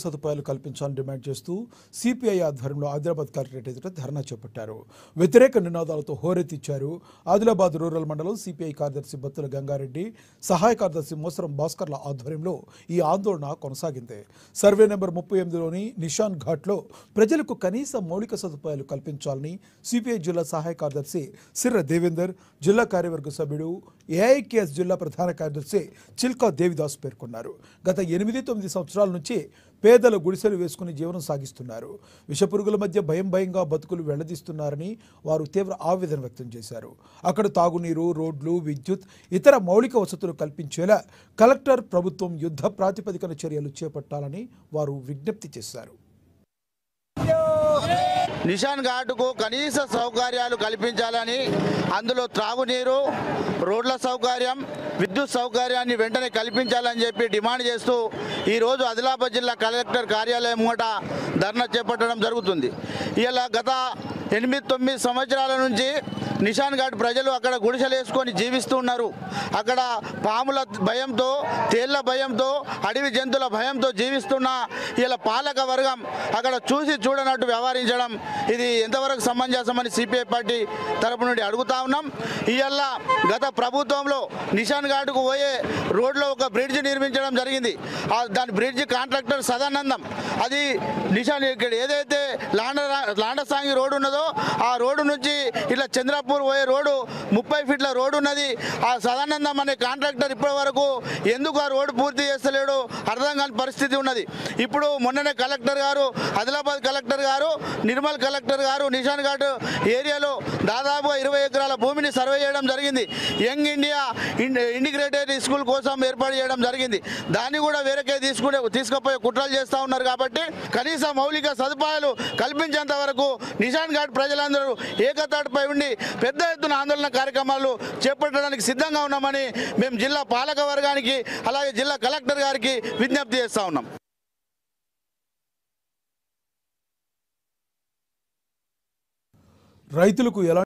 సదుపాయాలు కల్పించాలని డిమాండ్ చేస్తూ సిపిఐ ఆధ్వర్యంలో ఆదిలాబాద్ కలెక్టరేట్ ఎదుట ధర్నా చేపట్టారు. వ్యతిరేక నినాదాలతో హోరెత్తిచ్చారు. ఆదిలాబాద్ రూరల్ మండలం సిపిఐ కార్యదర్శి బత్తుల గంగారెడ్డి, సహాయ కార్యదర్శి మోసరం భాస్కర్ల ఆధ్వర్యంలో ఈ ఆందోళన కొనసాగింది. సర్వే నెంబర్ 38లోని నిషాన్ ఘాట్లో ప్రజలకు కనీస మౌలిక సదుపాయాలు కల్పించాలని సిపిఐ జిల్లా సహాయ కార్యదర్శి సిర్ర దేవేందర్, జిల్లా కార్యవర్గ సభ్యుడు ఏఐకేఎస్ జిల్లా ప్రధాన కార్యదర్శి చిల్కా దేవిదాస్ పేర్కొన్నారు. గత 8-9 సంవత్సరాల నుంచి పేదలు గుడిసెలు వేసుకుని జీవనం సాగిస్తున్నారు. విషపురుగుల మధ్య భయంగా బతుకులు వెళ్లదీస్తున్నారని వారు తీవ్ర ఆవేదన వ్యక్తం చేశారు. అక్కడ తాగునీరు, రోడ్లు, విద్యుత్, ఇతర మౌలిక వసతులు కల్పించేలా కలెక్టర్, ప్రభుత్వం యుద్ధ ప్రాతిపదికన చర్యలు చేపట్టాలని వారు విజ్ఞప్తి చేశారు. నిషాన్ ఘాటుకు కనీస సౌకర్యాలు కల్పించాలని, అందులో త్రాగునీరు, రోడ్ల సౌకర్యం, విద్యుత్ సౌకర్యాన్ని వెంటనే కల్పించాలని చెప్పి డిమాండ్ చేస్తూ ఈరోజు ఆదిలాబాద్ జిల్లా కలెక్టర్ కార్యాలయం ముంగట ధర్నా చేపట్టడం జరుగుతుంది. ఇలా గత 8-9 సంవత్సరాల నుంచి నిషాన్ ఘాట్ ప్రజలు అక్కడ గుడిసెలు వేసుకొని జీవిస్తూ ఉన్నారు. అక్కడ పాముల భయంతో, తేళ్ల భయంతో, అడవి జంతువుల భయంతో జీవిస్తున్న ఇలా పాలక వర్గం అక్కడ చూసి చూడనట్టు వ్యవహరించడం ఇది ఎంతవరకు సమంజసమని సిపిఐ పార్టీ తరపు నుండి అడుగుతా ఉన్నాం. ఇవాళ గత ప్రభుత్వంలో నిషాన్ ఘాట్కు పోయే రోడ్లో ఒక బ్రిడ్జ్ నిర్మించడం జరిగింది. దాని బ్రిడ్జ్ కాంట్రాక్టర్ సదానందం. అది నిషాన్ ఇక్కడ ఏదైతే లాండసాంగి రోడ్డు ఉన్నదో ఆ రోడ్డు నుంచి ఇట్లా చంద్రపూర్ పోయే రోడ్డు 30 ఫీట్ల రోడ్డు ఉన్నది. ఆ సదానందం అనే కాంట్రాక్టర్ ఇప్పటి వరకు ఎందుకు ఆ రోడ్డు పూర్తి చేస్తలేడు అర్థం కాని పరిస్థితి ఉన్నది. ఇప్పుడు మొన్ననే కలెక్టర్ గారు, ఆదిలాబాద్ కలెక్టర్ గారు, నిర్మల్ కలెక్టర్ గారు నిషాన్ ఘాట్ ఏరియాలో దాదాపు 20 ఎకరాల భూమిని సర్వే చేయడం జరిగింది. యంగ్ ఇండియా ఇంటిగ్రేటెడ్ స్కూల్ కోసం ఏర్పాటు చేయడం జరిగింది. దాన్ని కూడా వేరేకే తీసుకుపోయే కుట్రలు చేస్తూ ఉన్నారు. కాబట్టి కనీస మౌలిక సదుపాయాలు కల్పించేంత వరకు నిషాన్ ఘాట్ ప్రజలందరూ ఏకతాటిపై ఉండి పెద్ద ఎత్తున ఆందోళన కార్యక్రమాలు చేపట్టడానికి సిద్ధంగా ఉన్నామని మేము జిల్లా పాలక వర్గానికి అలాగే జిల్లా కలెక్టర్ గారికి విజ్ఞప్తి చేస్తూ ఉన్నాం. రైతులకు